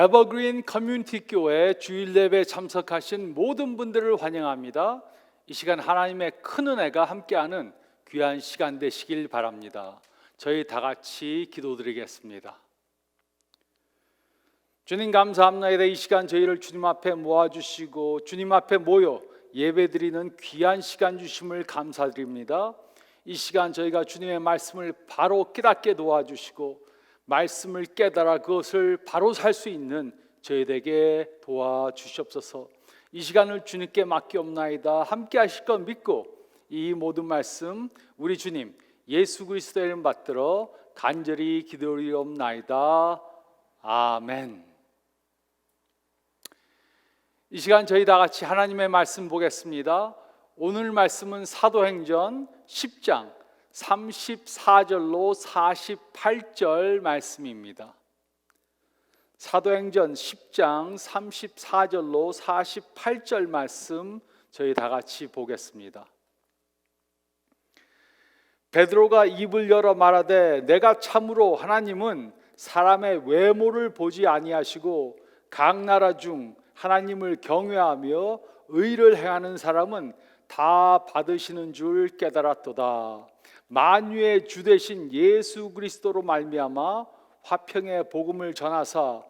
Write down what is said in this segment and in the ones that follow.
에버그린 커뮤니티 교회 주일 예배에 참석하신 모든 분들을 환영합니다. 이 시간 하나님의 큰 은혜가 함께하는 귀한 시간 되시길 바랍니다. 저희 다 같이 기도드리겠습니다. 주님 감사합니다. 이 시간 저희를 주님 앞에 모아주시고 주님 앞에 모여 예배드리는 귀한 시간 주심을 감사드립니다. 이 시간 저희가 주님의 말씀을 바로 깨닫게 도와주시고 말씀을 깨달아 그것을 바로 살 수 있는 저희에게 도와주시옵소서. 이 시간을 주님께 맡기옵나이다. 함께 하실 것 믿고 이 모든 말씀 우리 주님 예수 그리스도의 이름 받들어 간절히 기도리옵나이다. 아멘. 이 시간 저희 다 같이 하나님의 말씀 보겠습니다. 오늘 말씀은 사도행전 10장 34절로 48절 말씀입니다. 사도행전 10장 34절로 48절 말씀 저희 다 같이 보겠습니다. 베드로가 입을 열어 말하되 내가 참으로 하나님은 사람의 외모를 보지 아니하시고 각 나라 중 하나님을 경외하며 의를 행하는 사람은 다 받으시는 줄 깨달았도다. 만유의 주 되신 예수 그리스도로 말미암아 화평의 복음을 전하사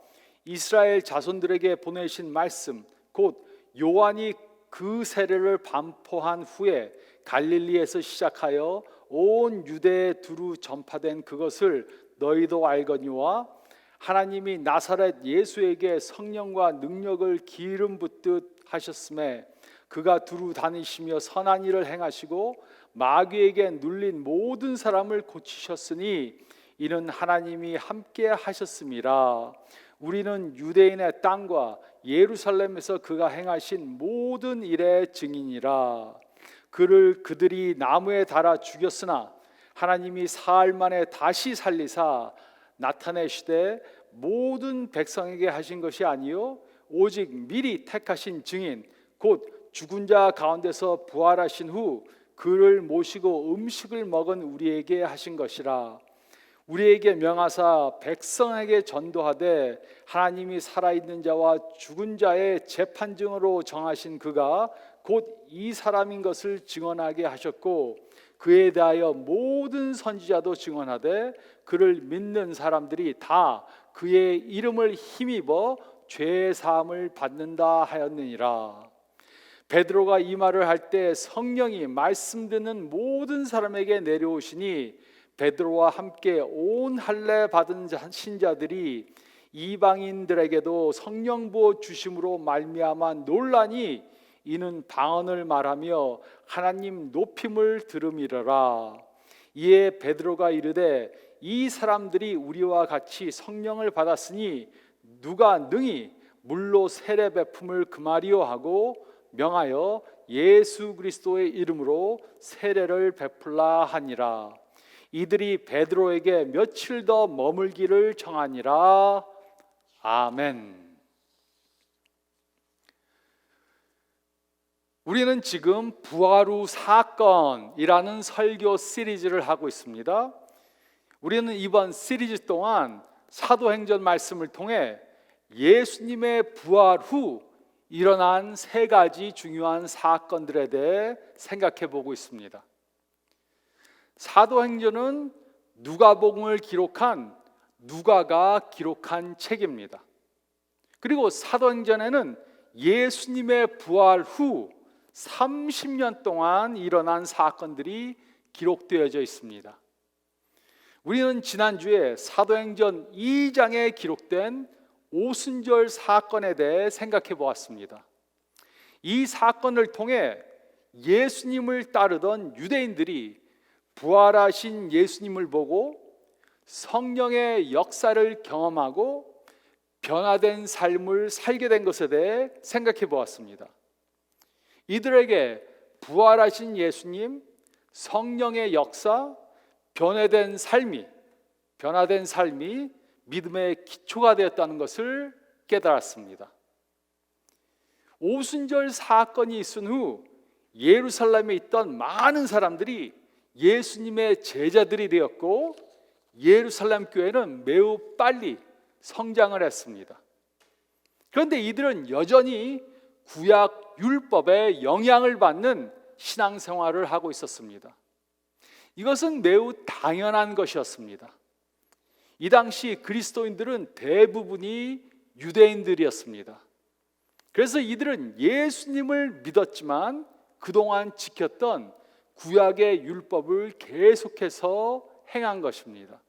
이스라엘 자손들에게 보내신 말씀 곧 요한이 그 세례를 반포한 후에 갈릴리에서 시작하여 온 유대에 두루 전파된 그것을 너희도 알거니와 하나님이 나사렛 예수에게 성령과 능력을 기름 붓듯 하셨음에 그가 두루 다니시며 선한 일을 행하시고 마귀에게 눌린 모든 사람을 고치셨으니 이는 하나님이 함께 하셨음이라. 우리는 유대인의 땅과 예루살렘에서 그가 행하신 모든 일의 증인이라. 그를 그들이 나무에 달아 죽였으나 하나님이 사흘 만에 다시 살리사 나타내시되 모든 백성에게 하신 것이 아니요 오직 미리 택하신 증인 곧 죽은 자 가운데서 부활하신 후 그를 모시고 음식을 먹은 우리에게 하신 것이라. 우리에게 명하사 백성에게 전도하되 하나님이 살아있는 자와 죽은 자의 재판증으로 정하신 그가 곧 이 사람인 것을 증언하게 하셨고 그에 대하여 모든 선지자도 증언하되 그를 믿는 사람들이 다 그의 이름을 힘입어 죄 사함을 받는다 하였느니라. 베드로가 이 말을 할 때 성령이 말씀 듣는 모든 사람에게 내려오시니 베드로와 함께 온 할례 받은 신자들이 이방인들에게도 성령 부어 주심으로 말미암아 놀라니 이는 방언을 말하며 하나님 높임을 들음이러라. 이에 베드로가 이르되 이 사람들이 우리와 같이 성령을 받았으니 누가 능히 물로 세례 베품을 금하리요 하고 명하여 예수 그리스도의 이름으로 세례를 베풀라 하니라. 이들이 베드로에게 며칠 더 머물기를 청하니라. 아멘. 우리는 지금 부활 후 사건이라는 설교 시리즈를 하고 있습니다. 우리는 이번 시리즈 동안 사도행전 말씀을 통해 예수님의 부활 후 일어난 세 가지 중요한 사건들에 대해 생각해 보고 있습니다. 사도행전은 누가복음을 기록한 누가가 기록한 책입니다. 그리고 사도행전에는 예수님의 부활 후 30년 동안 일어난 사건들이 기록되어져 있습니다. 우리는 지난주에 사도행전 2장에 기록된 오순절 사건에 대해 생각해 보았습니다. 이 사건을 통해 예수님을 따르던 유대인들이 부활하신 예수님을 보고 성령의 역사를 경험하고 변화된 삶을 살게 된 것에 대해 생각해 보았습니다. 이들에게 부활하신 예수님, 성령의 역사, 변화된 삶이 믿음의 기초가 되었다는 것을 깨달았습니다. 오순절 사건이 있은 후 예루살렘에 있던 많은 사람들이 예수님의 제자들이 되었고 예루살렘 교회는 매우 빨리 성장을 했습니다. 그런데 이들은 여전히 구약 율법의 영향을 받는 신앙생활을 하고 있었습니다. 이것은 매우 당연한 것이었습니다. 이 당시 그리스도인들은 대부분이 유대인들이었습니다. 그래서 이들은 예수님을 믿었지만 그동안 지켰던 구약의 율법을 계속해서 행한 것입니다.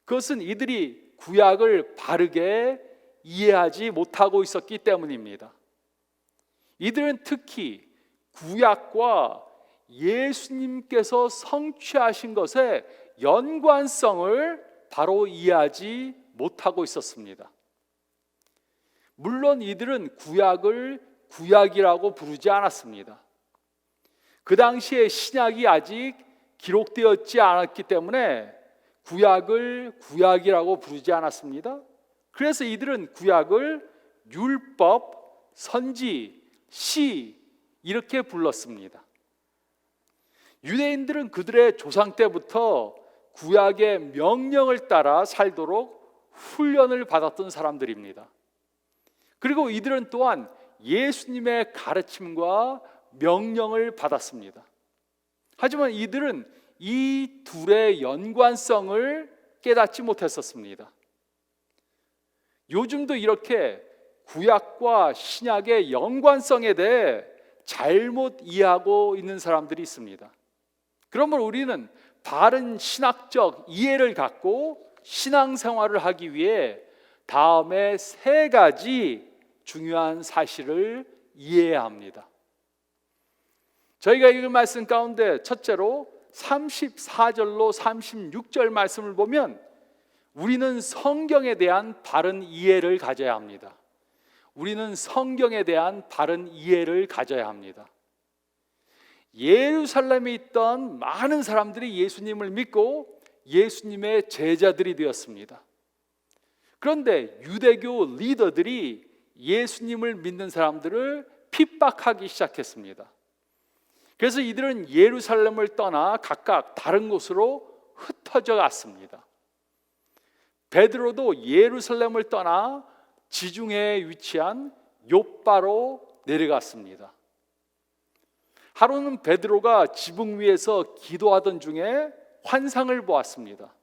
그것은 이들이 구약을 바르게 이해하지 못하고 있었기 때문입니다. 이들은 특히 구약과 예수님께서 성취하신 것의 연관성을 바로 이해하지 못하고 있었습니다. 물론 이들은 구약을 구약이라고 부르지 않았습니다. 그 당시에 신약이 아직 기록되었지 않았기 때문에 구약을 구약이라고 부르지 않았습니다. 그래서 이들은 구약을 율법, 선지, 시 이렇게 불렀습니다. 유대인들은 그들의 조상 때부터 구약의 명령을 따라 살도록 훈련을 받았던 사람들입니다. 그리고 이들은 또한 예수님의 가르침과 명령을 받았습니다. 하지만 이들은 이 둘의 연관성을 깨닫지 못했었습니다. 요즘도 이렇게 구약과 신약의 연관성에 대해 잘못 이해하고 있는 사람들이 있습니다. 그러므로 우리는 바른 신학적 이해를 갖고 신앙생활을 하기 위해 다음에 세 가지 중요한 사실을 이해해야 합니다. 저희가 읽은 말씀 가운데 첫째로 34절로 36절 말씀을 보면 우리는 성경에 대한 바른 이해를 가져야 합니다. 우리는 성경에 대한 바른 이해를 가져야 합니다. 예루살렘에 있던 많은 사람들이 예수님을 믿고 예수님의 제자들이 되었습니다. 그런데 유대교 리더들이 예수님을 믿는 사람들을 핍박하기 시작했습니다. 그래서 이들은 예루살렘을 떠나 각각 다른 곳으로 흩어져 갔습니다. 베드로도 예루살렘을 떠나 지중해에 위치한 욥바로 내려갔습니다. 하루는 베드로가 지붕 위에서 기도하던 중에 환상을 보았습니다.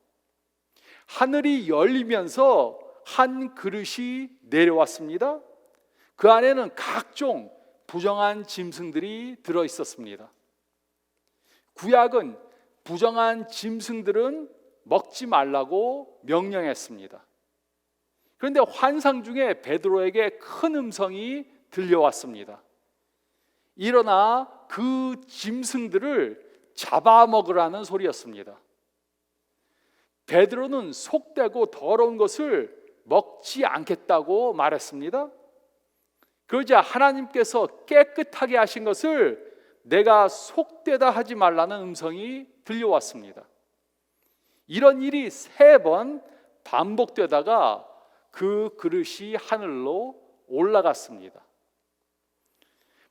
하늘이 열리면서 한 그릇이 내려왔습니다. 그 안에는 각종 부정한 짐승들이 들어 있었습니다. 구약은 부정한 짐승들은 먹지 말라고 명령했습니다. 그런데 환상 중에 베드로에게 큰 음성이 들려왔습니다. 일어나 그 짐승들을 잡아먹으라는 소리였습니다. 베드로는 속되고 더러운 것을 먹지 않겠다고 말했습니다. 그러자 하나님께서 깨끗하게 하신 것을 내가 속되다 하지 말라는 음성이 들려왔습니다. 이런 일이 3번 반복되다가 그 그릇이 하늘로 올라갔습니다.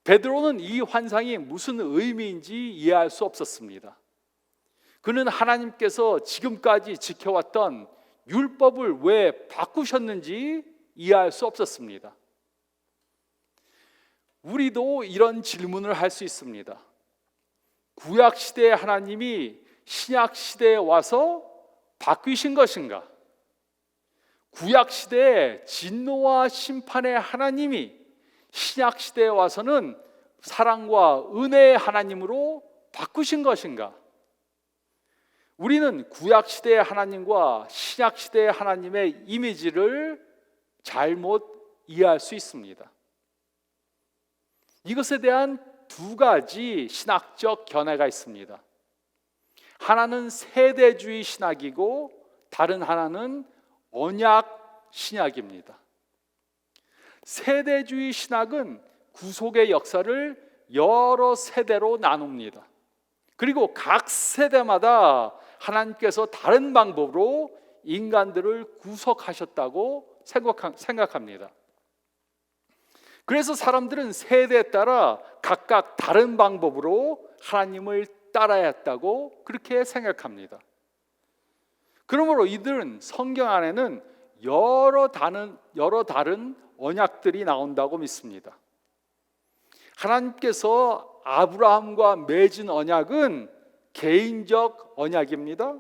베드로는 이 환상이 무슨 의미인지 이해할 수 없었습니다. 그는 하나님께서 지금까지 지켜왔던 율법을 왜 바꾸셨는지 이해할 수 없었습니다. 우리도 이런 질문을 할 수 있습니다. 구약 시대의 하나님이 신약 시대에 와서 바뀌신 것인가? 구약 시대의 진노와 심판의 하나님이 신약 시대에 와서는 사랑과 은혜의 하나님으로 바꾸신 것인가? 우리는 구약 시대의 하나님과 신약 시대의 하나님의 이미지를 잘못 이해할 수 있습니다. 이것에 대한 2가지 신학적 견해가 있습니다. 하나는 세대주의 신학이고 다른 하나는 언약 신학입니다. 세대주의 신학은 구속의 역사를 여러 세대로 나눕니다. 그리고 각 세대마다 하나님께서 다른 방법으로 인간들을 구속하셨다고 생각합니다. 그래서 사람들은 세대에 따라 각각 다른 방법으로 하나님을 따라야 했다고 그렇게 생각합니다. 그러므로 이들은 성경 안에는 여러 다른 언약들이 나온다고 믿습니다. 하나님께서 아브라함과 맺은 언약은 개인적 언약입니다.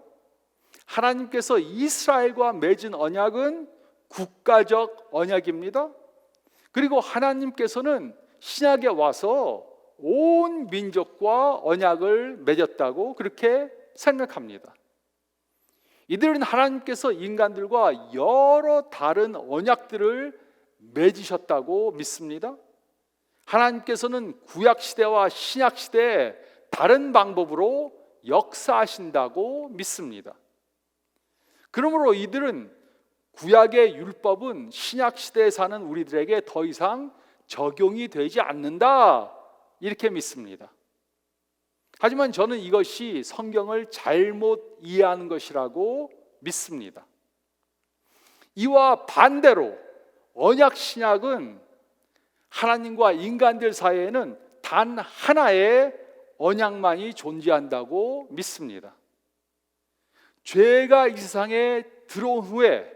하나님께서 이스라엘과 맺은 언약은 국가적 언약입니다. 그리고 하나님께서는 신약에 와서 온 민족과 언약을 맺었다고 그렇게 생각합니다. 이들은 하나님께서 인간들과 여러 다른 언약들을 맺으셨다고 믿습니다. 하나님께서는 구약시대와 신약시대에 다른 방법으로 역사하신다고 믿습니다. 그러므로 이들은 구약의 율법은 신약시대에 사는 우리들에게 더 이상 적용이 되지 않는다, 이렇게 믿습니다. 하지만 저는 이것이 성경을 잘못 이해하는 것이라고 믿습니다. 이와 반대로 언약 신약은 하나님과 인간들 사이에는 단 하나의 언약만이 존재한다고 믿습니다. 죄가 이 세상에 들어온 후에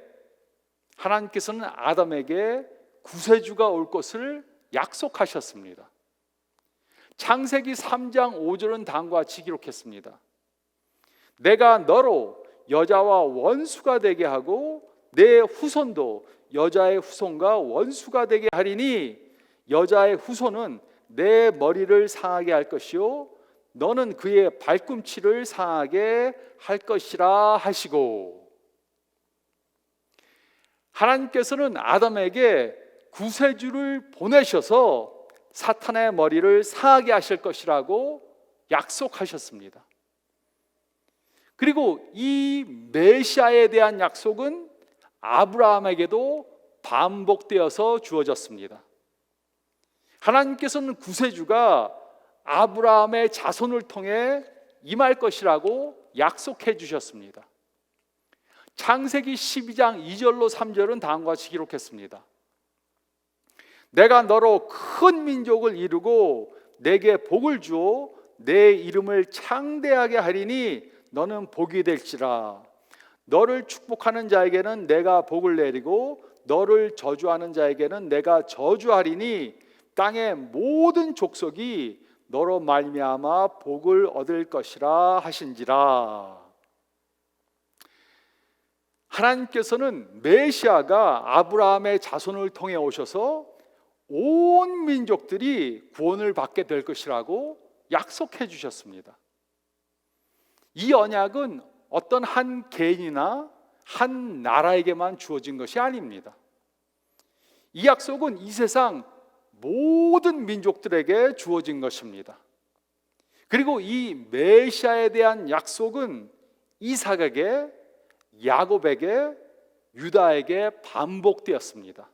하나님께서는 아담에게 구세주가 올 것을 약속하셨습니다. 창세기 3장 5절은 다음과 같이 기록했습니다. 내가 너로 여자와 원수가 되게 하고 내 후손도 여자의 후손과 원수가 되게 하리니 여자의 후손은 내 머리를 상하게 할 것이요 너는 그의 발꿈치를 상하게 할 것이라 하시고, 하나님께서는 아담에게 구세주를 보내셔서 사탄의 머리를 상하게 하실 것이라고 약속하셨습니다. 그리고 이 메시아에 대한 약속은 아브라함에게도 반복되어서 주어졌습니다. 하나님께서는 구세주가 아브라함의 자손을 통해 임할 것이라고 약속해 주셨습니다. 창세기 12장 2절로 3절은 다음과 같이 기록했습니다. 내가 너로 큰 민족을 이루고 내게 복을 주어 내 이름을 창대하게 하리니 너는 복이 될지라. 너를 축복하는 자에게는 내가 복을 내리고 너를 저주하는 자에게는 내가 저주하리니 땅의 모든 족속이 너로 말미암아 복을 얻을 것이라 하신지라. 하나님께서는 메시아가 아브라함의 자손을 통해 오셔서 온 민족들이 구원을 받게 될 것이라고 약속해 주셨습니다. 이 언약은 어떤 한 개인이나 한 나라에게만 주어진 것이 아닙니다. 이 약속은 이 세상 모든 민족들에게 주어진 것입니다. 그리고 이 메시아에 대한 약속은 이삭에게, 야곱에게, 유다에게 반복되었습니다.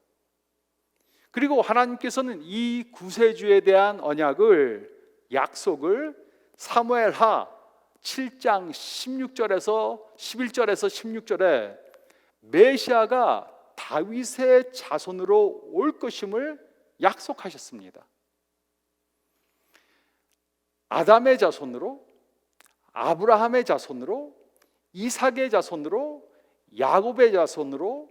그리고 하나님께서는 이 구세주에 대한 언약을, 약속을 사무엘하 7장 16절에서 11절에서 16절에 메시아가 다윗의 자손으로 올 것임을 약속하셨습니다. 아담의 자손으로, 아브라함의 자손으로, 이삭의 자손으로, 야곱의 자손으로,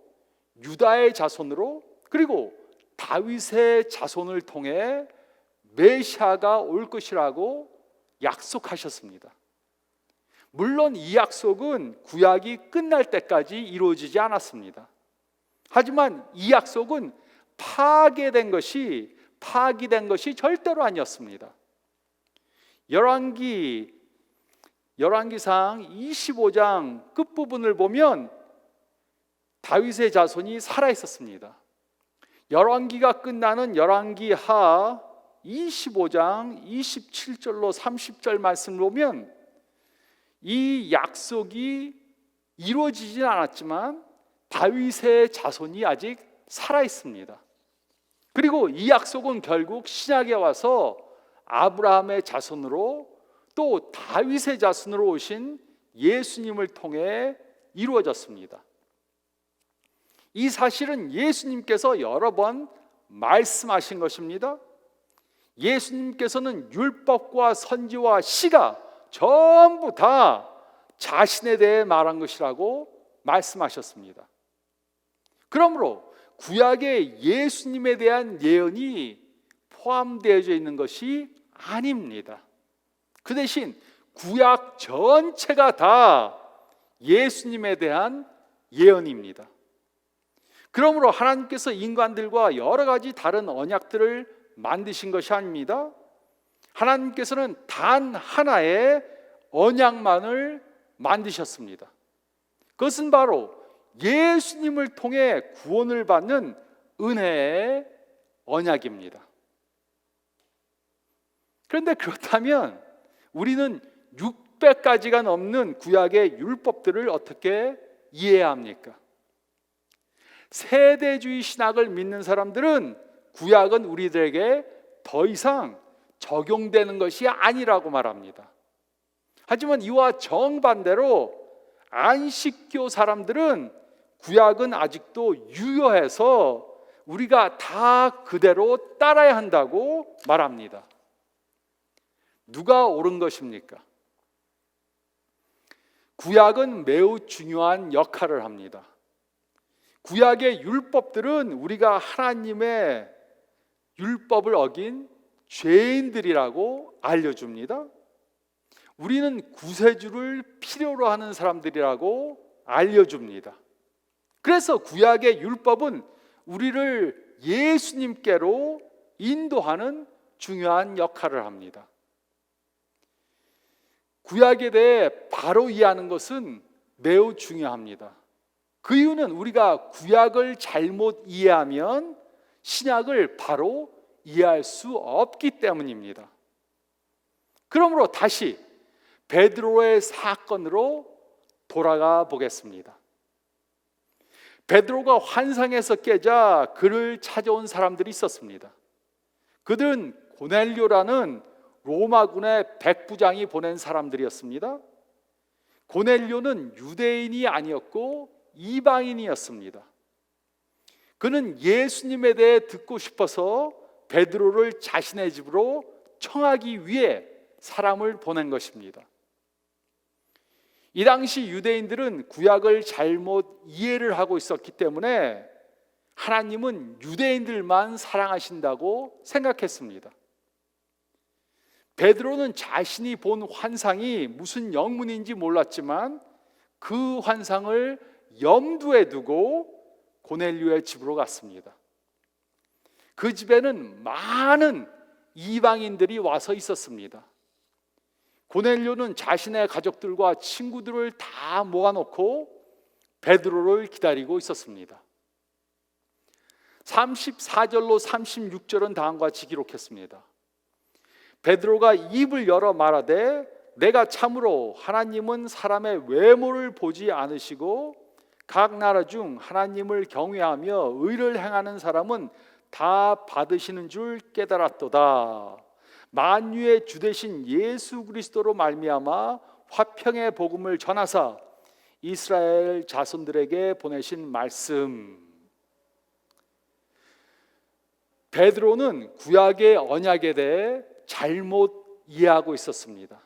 유다의 자손으로, 그리고 다윗의 자손을 통해 메시아가 올 것이라고 약속하셨습니다. 물론 이 약속은 구약이 끝날 때까지 이루어지지 않았습니다. 하지만 이 약속은 파기된 것이 절대로 아니었습니다. 열왕기상 25장 끝부분을 보면 다윗의 자손이 살아 있었습니다. 열왕기가 끝나는 열왕기하 25장 27절로 30절 말씀을 보면 이 약속이 이루어지진 않았지만 다윗의 자손이 아직 살아 있습니다. 그리고 이 약속은 결국 신약에 와서 아브라함의 자손으로 또 다윗의 자손으로 오신 예수님을 통해 이루어졌습니다. 이 사실은 예수님께서 여러 번 말씀하신 것입니다. 예수님께서는 율법과 선지와 시가 전부 다 자신에 대해 말한 것이라고 말씀하셨습니다. 그러므로 구약에 예수님에 대한 예언이 포함되어져 있는 것이 아닙니다. 그 대신 구약 전체가 다 예수님에 대한 예언입니다. 그러므로 하나님께서 인간들과 여러 가지 다른 언약들을 만드신 것이 아닙니다. 하나님께서는 단 하나의 언약만을 만드셨습니다. 그것은 바로 예수님을 통해 구원을 받는 은혜의 언약입니다. 그런데 그렇다면 우리는 600가지가 넘는 구약의 율법들을 어떻게 이해해야 합니까? 세대주의 신학을 믿는 사람들은 구약은 우리들에게 더 이상 적용되는 것이 아니라고 말합니다. 하지만 이와 정반대로 안식교 사람들은 구약은 아직도 유효해서 우리가 다 그대로 따라야 한다고 말합니다. 누가 옳은 것입니까? 구약은 매우 중요한 역할을 합니다. 구약의 율법들은 우리가 하나님의 율법을 어긴 죄인들이라고 알려줍니다. 우리는 구세주를 필요로 하는 사람들이라고 알려줍니다. 그래서 구약의 율법은 우리를 예수님께로 인도하는 중요한 역할을 합니다. 구약에 대해 바로 이해하는 것은 매우 중요합니다. 그 이유는 우리가 구약을 잘못 이해하면 신약을 바로 이해할 수 없기 때문입니다. 그러므로 다시 베드로의 사건으로 돌아가 보겠습니다. 베드로가 환상에서 깨자 그를 찾아온 사람들이 있었습니다. 그들은 고넬료라는 로마군의 백부장이 보낸 사람들이었습니다. 고넬료는 유대인이 아니었고 이방인이었습니다. 그는 예수님에 대해 듣고 싶어서 베드로를 자신의 집으로 청하기 위해 사람을 보낸 것입니다. 이 당시 유대인들은 구약을 잘못 이해를 하고 있었기 때문에 하나님은 유대인들만 사랑하신다고 생각했습니다. 베드로는 자신이 본 환상이 무슨 영문인지 몰랐지만 그 환상을 염두에 두고 고넬료의 집으로 갔습니다. 그 집에는 많은 이방인들이 와서 있었습니다. 고넬료는 자신의 가족들과 친구들을 다 모아놓고 베드로를 기다리고 있었습니다. 34절로 36절은 다음과 같이 기록했습니다. 베드로가 입을 열어 말하되 내가 참으로 하나님은 사람의 외모를 보지 않으시고 각 나라 중 하나님을 경외하며 의를 행하는 사람은 다 받으시는 줄 깨달았도다. 만유의 주 되신 예수 그리스도로 말미암아 화평의 복음을 전하사 이스라엘 자손들에게 보내신 말씀. 베드로는 구약의 언약에 대해 잘못 이해하고 있었습니다.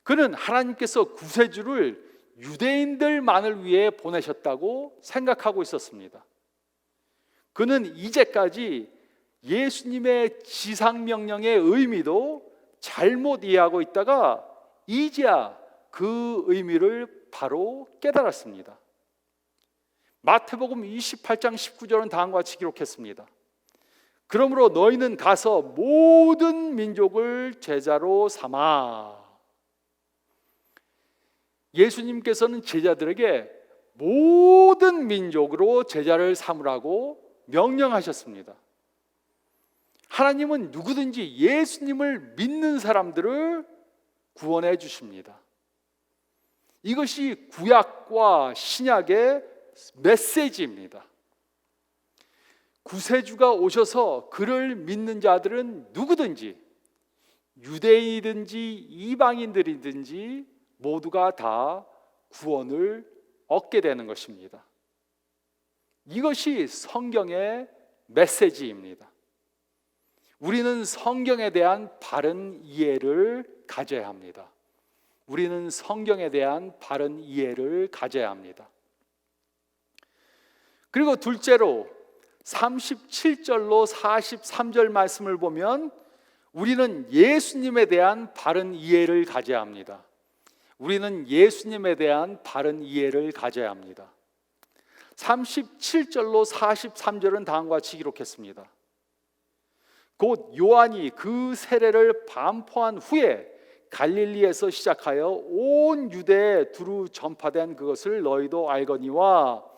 그는 하나님께서 구세주를 유대인들만을 위해 보내셨다고 생각하고 있었습니다. 그는 이제까지 예수님의 지상명령의 의미도 잘못 이해하고 있다가 이제야 그 의미를 바로 깨달았습니다. 마태복음 28장 19절은 다음과 같이 기록했습니다. 그러므로 너희는 가서 모든 민족을 제자로 삼아. 예수님께서는 제자들에게 모든 민족으로 제자를 삼으라고 명령하셨습니다. 하나님은 누구든지 예수님을 믿는 사람들을 구원해 주십니다. 이것이 구약과 신약의 메시지입니다. 구세주가 오셔서 그를 믿는 자들은 누구든지 유대인이든지 이방인들이든지 모두가 다 구원을 얻게 되는 것입니다. 이것이 성경의 메시지입니다. 우리는 성경에 대한 바른 이해를 가져야 합니다. 우리는 성경에 대한 바른 이해를 가져야 합니다. 그리고 둘째로 37절로 43절 말씀을 보면 우리는 예수님에 대한 바른 이해를 가져야 합니다. 우리는 예수님에 대한 바른 이해를 가져야 합니다. 37절로 43절은 다음과 같이 기록했습니다. 곧 요한이 그 세례를 반포한 후에 갈릴리에서 시작하여 온 유대에 두루 전파된 그것을 너희도 알거니와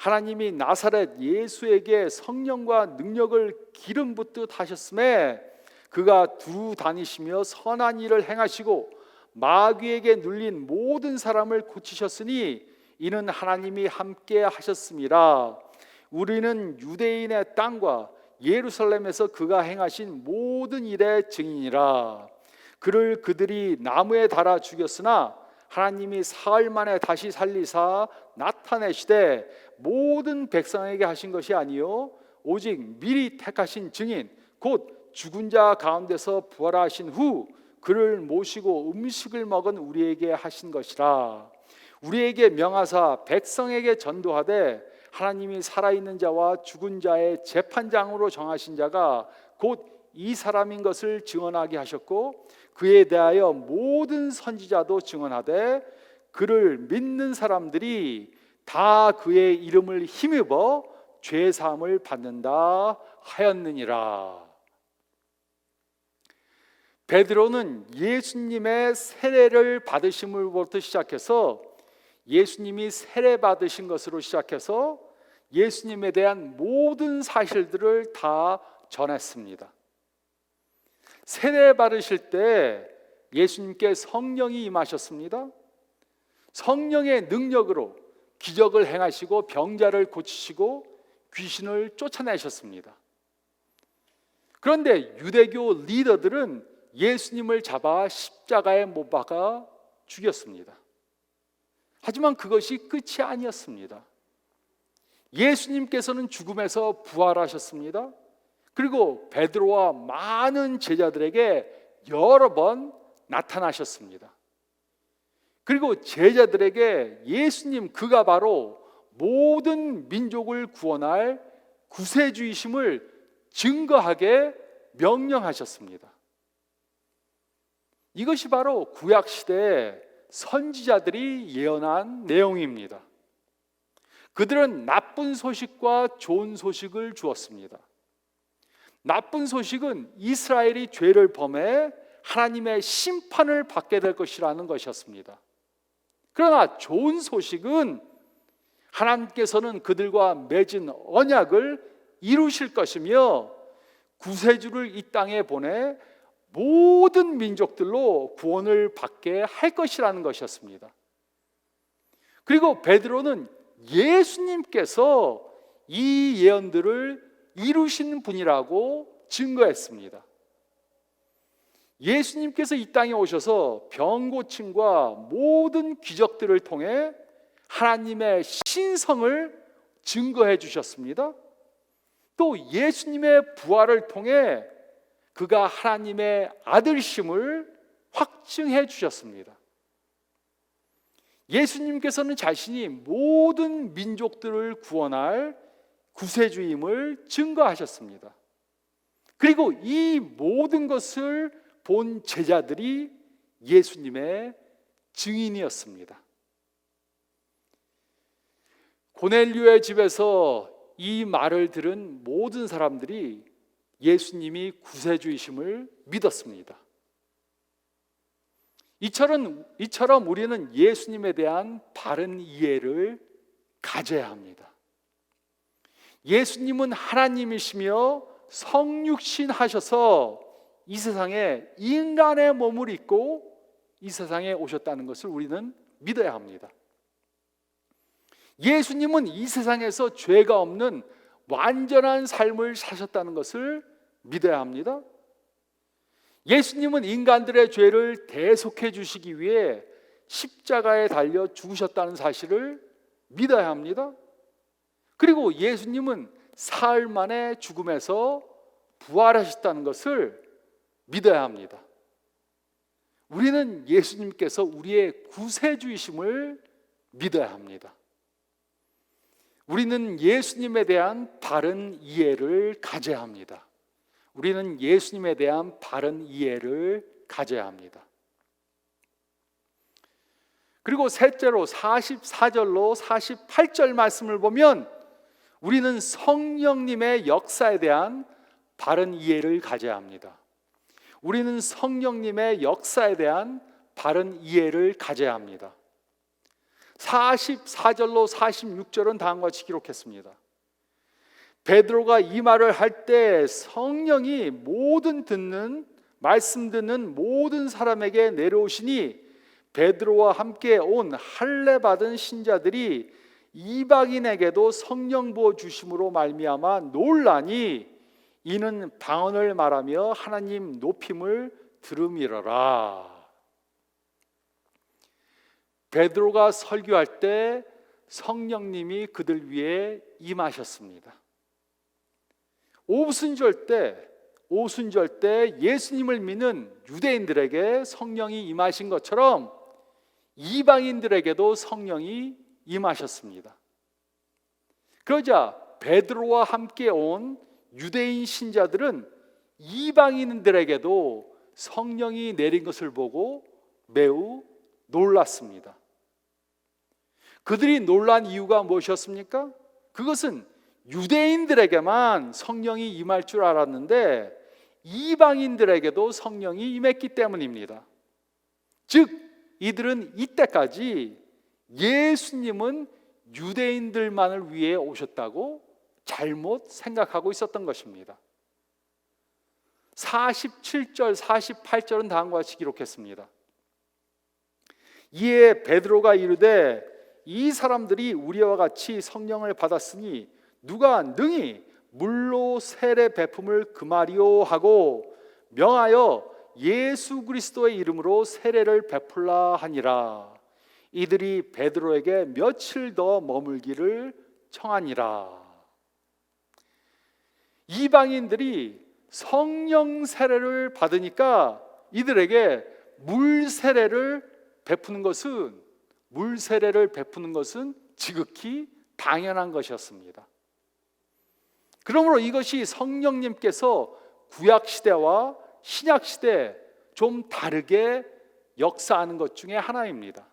하나님이 나사렛 예수에게 성령과 능력을 기름 붓듯 하셨음에 그가 두루 다니시며 선한 일을 행하시고 마귀에게 눌린 모든 사람을 고치셨으니 이는 하나님이 함께 하셨음이라. 우리는 유대인의 땅과 예루살렘에서 그가 행하신 모든 일의 증인이라. 그를 그들이 나무에 달아 죽였으나 하나님이 사흘 만에 다시 살리사 나타내시되 모든 백성에게 하신 것이 아니요 오직 미리 택하신 증인 곧 죽은 자 가운데서 부활하신 후 그를 모시고 음식을 먹은 우리에게 하신 것이라. 우리에게 명하사 백성에게 전도하되 하나님이 살아있는 자와 죽은 자의 재판장으로 정하신 자가 곧 이 사람인 것을 증언하게 하셨고 그에 대하여 모든 선지자도 증언하되 그를 믿는 사람들이 다 그의 이름을 힘입어 죄 사함을 받는다 하였느니라. 베드로는 예수님의 세례를 받으심으로부터 시작해서 예수님이 세례 받으신 것으로 시작해서 예수님에 대한 모든 사실들을 다 전했습니다. 세례 받으실 때 예수님께 성령이 임하셨습니다. 성령의 능력으로 기적을 행하시고 병자를 고치시고 귀신을 쫓아내셨습니다. 그런데 유대교 리더들은 예수님을 잡아 십자가에 못 박아 죽였습니다. 하지만 그것이 끝이 아니었습니다. 예수님께서는 죽음에서 부활하셨습니다. 그리고 베드로와 많은 제자들에게 여러 번 나타나셨습니다. 그리고 제자들에게 예수님 그가 바로 모든 민족을 구원할 구세주이심을 증거하게 명령하셨습니다. 이것이 바로 구약시대에 선지자들이 예언한 내용입니다. 그들은 나쁜 소식과 좋은 소식을 주었습니다. 나쁜 소식은 이스라엘이 죄를 범해 하나님의 심판을 받게 될 것이라는 것이었습니다. 그러나 좋은 소식은 하나님께서는 그들과 맺은 언약을 이루실 것이며 구세주를 이 땅에 보내 모든 민족들로 구원을 받게 할 것이라는 것이었습니다. 그리고 베드로는 예수님께서 이 예언들을 이루신 분이라고 증거했습니다. 예수님께서 이 땅에 오셔서 병 고침과 모든 기적들을 통해 하나님의 신성을 증거해 주셨습니다. 또 예수님의 부활을 통해 그가 하나님의 아들심을 확증해 주셨습니다. 예수님께서는 자신이 모든 민족들을 구원할 구세주임을 증거하셨습니다. 그리고 이 모든 것을 본 제자들이 예수님의 증인이었습니다. 고넬료의 집에서 이 말을 들은 모든 사람들이 예수님이 구세주이심을 믿었습니다. 이처럼 우리는 예수님에 대한 바른 이해를 가져야 합니다. 예수님은 하나님이시며 성육신 하셔서 이 세상에 인간의 몸을 입고 이 세상에 오셨다는 것을 우리는 믿어야 합니다. 예수님은 이 세상에서 죄가 없는 완전한 삶을 사셨다는 것을 믿어야 합니다. 예수님은 인간들의 죄를 대속해 주시기 위해 십자가에 달려 죽으셨다는 사실을 믿어야 합니다. 그리고 예수님은 사흘 만에 죽음에서 부활하셨다는 것을 믿어야 합니다. 우리는 예수님께서 우리의 구세주이심을 믿어야 합니다. 우리는 예수님에 대한 바른 이해를 가져야 합니다. 우리는 예수님에 대한 바른 이해를 가져야 합니다. 그리고 셋째로 44절로 48절 말씀을 보면 우리는 성령님의 역사에 대한 바른 이해를 가져야 합니다. 우리는 성령님의 역사에 대한 바른 이해를 가져야 합니다. 44절로 46절은 다음과 같이 기록했습니다. 베드로가 이 말을 할 때 성령이 말씀 듣는 모든 사람에게 내려오시니 베드로와 함께 온 할례 받은 신자들이 이방인에게도 성령 부어 주심으로 말미암아 놀라니 이는 방언을 말하며 하나님 높임을 들음이러라. 베드로가 설교할 때 성령님이 그들 위에 임하셨습니다. 오순절 때 예수님을 믿는 유대인들에게 성령이 임하신 것처럼 이방인들에게도 성령이 임하셨습니다. 그러자 베드로와 함께 온 유대인 신자들은 이방인들에게도 성령이 내린 것을 보고 매우 놀랐습니다. 그들이 놀란 이유가 무엇이었습니까? 그것은 유대인들에게만 성령이 임할 줄 알았는데 이방인들에게도 성령이 임했기 때문입니다. 즉 이들은 이때까지 예수님은 유대인들만을 위해 오셨다고 잘못 생각하고 있었던 것입니다. 47절, 48절은 다음과 같이 기록했습니다. 이에 베드로가 이르되 이 사람들이 우리와 같이 성령을 받았으니 누가 능히 물로 세례 베품을 금하리오 하고 명하여 예수 그리스도의 이름으로 세례를 베풀라 하니라. 이들이 베드로에게 며칠 더 머물기를 청하니라. 이방인들이 성령 세례를 받으니까 이들에게 물 세례를 베푸는 것은 지극히 당연한 것이었습니다. 그러므로 이것이 성령님께서 구약 시대와 신약 시대 좀 다르게 역사하는 것 중에 하나입니다.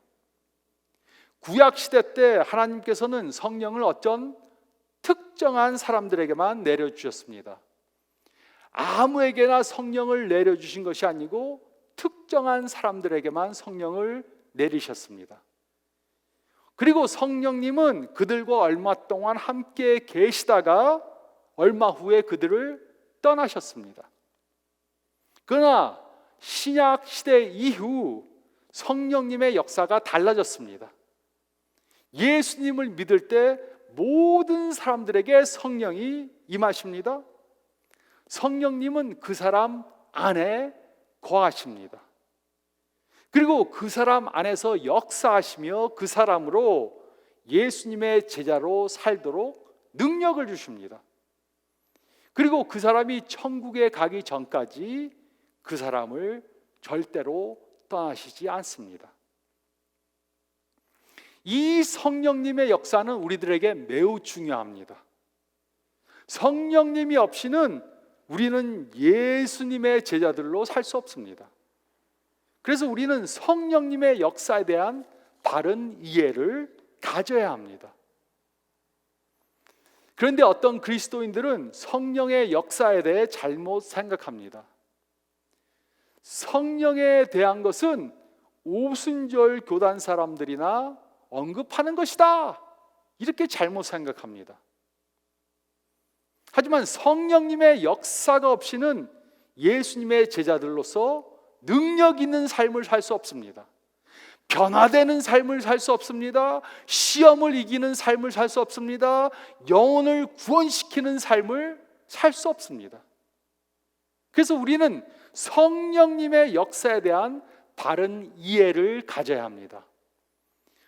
구약 시대 때 하나님께서는 성령을 어떤 특정한 사람들에게만 내려주셨습니다. 아무에게나 성령을 내려주신 것이 아니고 특정한 사람들에게만 성령을 내리셨습니다. 그리고 성령님은 그들과 얼마 동안 함께 계시다가 얼마 후에 그들을 떠나셨습니다. 그러나 신약 시대 이후 성령님의 역사가 달라졌습니다. 예수님을 믿을 때 모든 사람들에게 성령이 임하십니다. 성령님은 그 사람 안에 거하십니다. 그리고 그 사람 안에서 역사하시며 그 사람으로 예수님의 제자로 살도록 능력을 주십니다. 그리고 그 사람이 천국에 가기 전까지 그 사람을 절대로 떠나시지 않습니다. 이 성령님의 역사는 우리들에게 매우 중요합니다. 성령님이 없이는 우리는 예수님의 제자들로 살 수 없습니다. 그래서 우리는 성령님의 역사에 대한 바른 이해를 가져야 합니다. 그런데 어떤 그리스도인들은 성령의 역사에 대해 잘못 생각합니다. 성령에 대한 것은 오순절 교단 사람들이나 언급하는 것이다, 이렇게 잘못 생각합니다. 하지만 성령님의 역사가 없이는 예수님의 제자들로서 능력 있는 삶을 살 수 없습니다. 변화되는 삶을 살 수 없습니다. 시험을 이기는 삶을 살 수 없습니다. 영혼을 구원시키는 삶을 살 수 없습니다. 그래서 우리는 성령님의 역사에 대한 바른 이해를 가져야 합니다.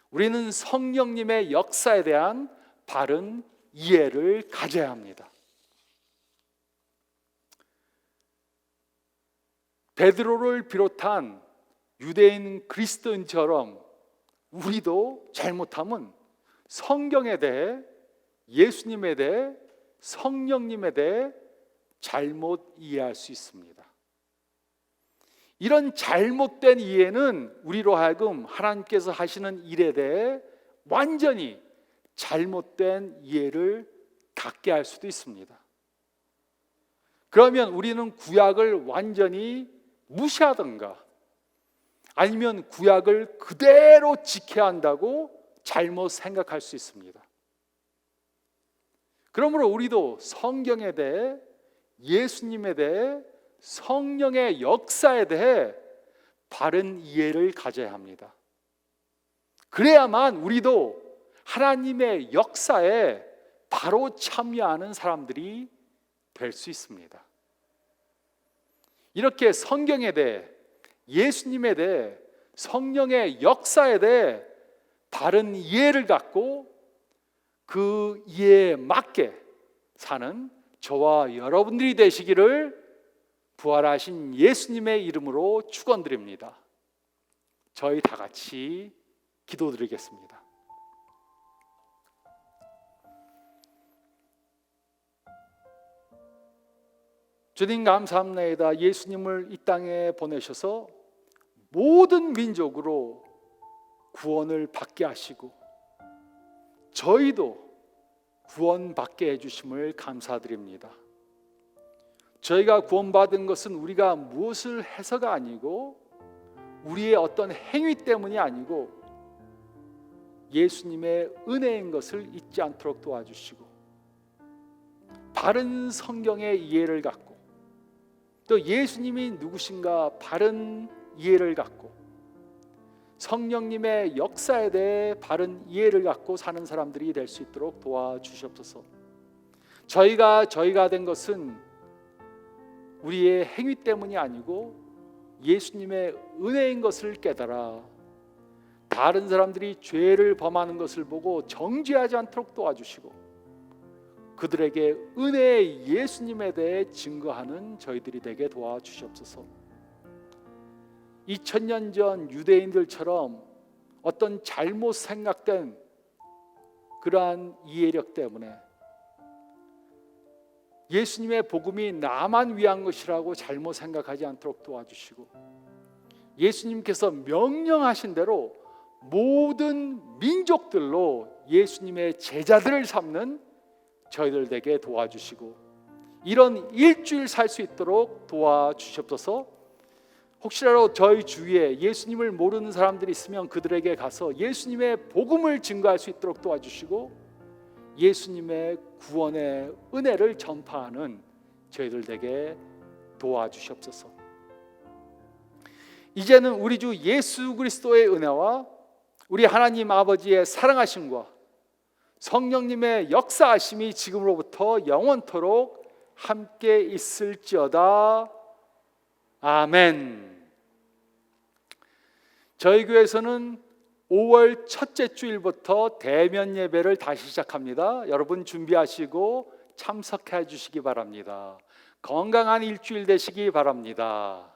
우리는 성령님의 역사에 대한 바른 이해를 가져야 합니다. 베드로를 비롯한 유대인 그리스도인처럼 우리도 잘못하면 성경에 대해 예수님에 대해, 성령님에 대해 잘못 이해할 수 있습니다. 이런 잘못된 이해는 우리로 하여금 하나님께서 하시는 일에 대해 완전히 잘못된 이해를 갖게 할 수도 있습니다. 그러면 우리는 구약을 완전히 무시하던가 아니면 구약을 그대로 지켜야 한다고 잘못 생각할 수 있습니다. 그러므로 우리도 성경에 대해, 예수님에 대해, 성령의 역사에 대해 바른 이해를 가져야 합니다. 그래야만 우리도 하나님의 역사에 바로 참여하는 사람들이 될 수 있습니다. 이렇게 성경에 대해, 예수님에 대해, 성령의 역사에 대해 바른 이해를 갖고 그 이해에 맞게 사는 저와 여러분들이 되시기를 부활하신 예수님의 이름으로 축원드립니다. 저희 다 같이 기도드리겠습니다. 주님 감사합니다. 예수님을 이 땅에 보내셔서 모든 민족으로 구원을 받게 하시고 저희도 구원받게 해주심을 감사드립니다. 저희가 구원받은 것은 우리가 무엇을 해서가 아니고 우리의 어떤 행위 때문이 아니고 예수님의 은혜인 것을 잊지 않도록 도와주시고 바른 성경의 이해를 갖고 또 예수님이 누구신가 바른 이해를 갖고 성령님의 역사에 대해 바른 이해를 갖고 사는 사람들이 될 수 있도록 도와주시옵소서. 저희가 된 것은 우리의 행위 때문이 아니고 예수님의 은혜인 것을 깨달아 다른 사람들이 죄를 범하는 것을 보고 정죄하지 않도록 도와주시고 그들에게 은혜의 예수님에 대해 증거하는 저희들이 되게 도와주시옵소서. 2000년 전 유대인들처럼 어떤 잘못 생각된 그러한 이해력 때문에 예수님의 복음이 나만 위한 것이라고 잘못 생각하지 않도록 도와주시고 예수님께서 명령하신 대로 모든 민족들로 예수님의 제자들을 삼는 저희들 되게 도와주시고 이런 일주일 살 수 있도록 도와주시옵소서. 혹시라도 저희 주위에 예수님을 모르는 사람들이 있으면 그들에게 가서 예수님의 복음을 증거할 수 있도록 도와주시고 예수님의 구원의 은혜를 전파하는 저희들 되게 도와주시옵소서. 이제는 우리 주 예수 그리스도의 은혜와 우리 하나님 아버지의 사랑하심과 성령님의 역사하심이 지금으로부터 영원토록 함께 있을지어다. 아멘. 저희 교회에서는 5월 첫째 주일부터 대면 예배를 다시 시작합니다. 여러분 준비하시고 참석해 주시기 바랍니다. 건강한 일주일 되시기 바랍니다.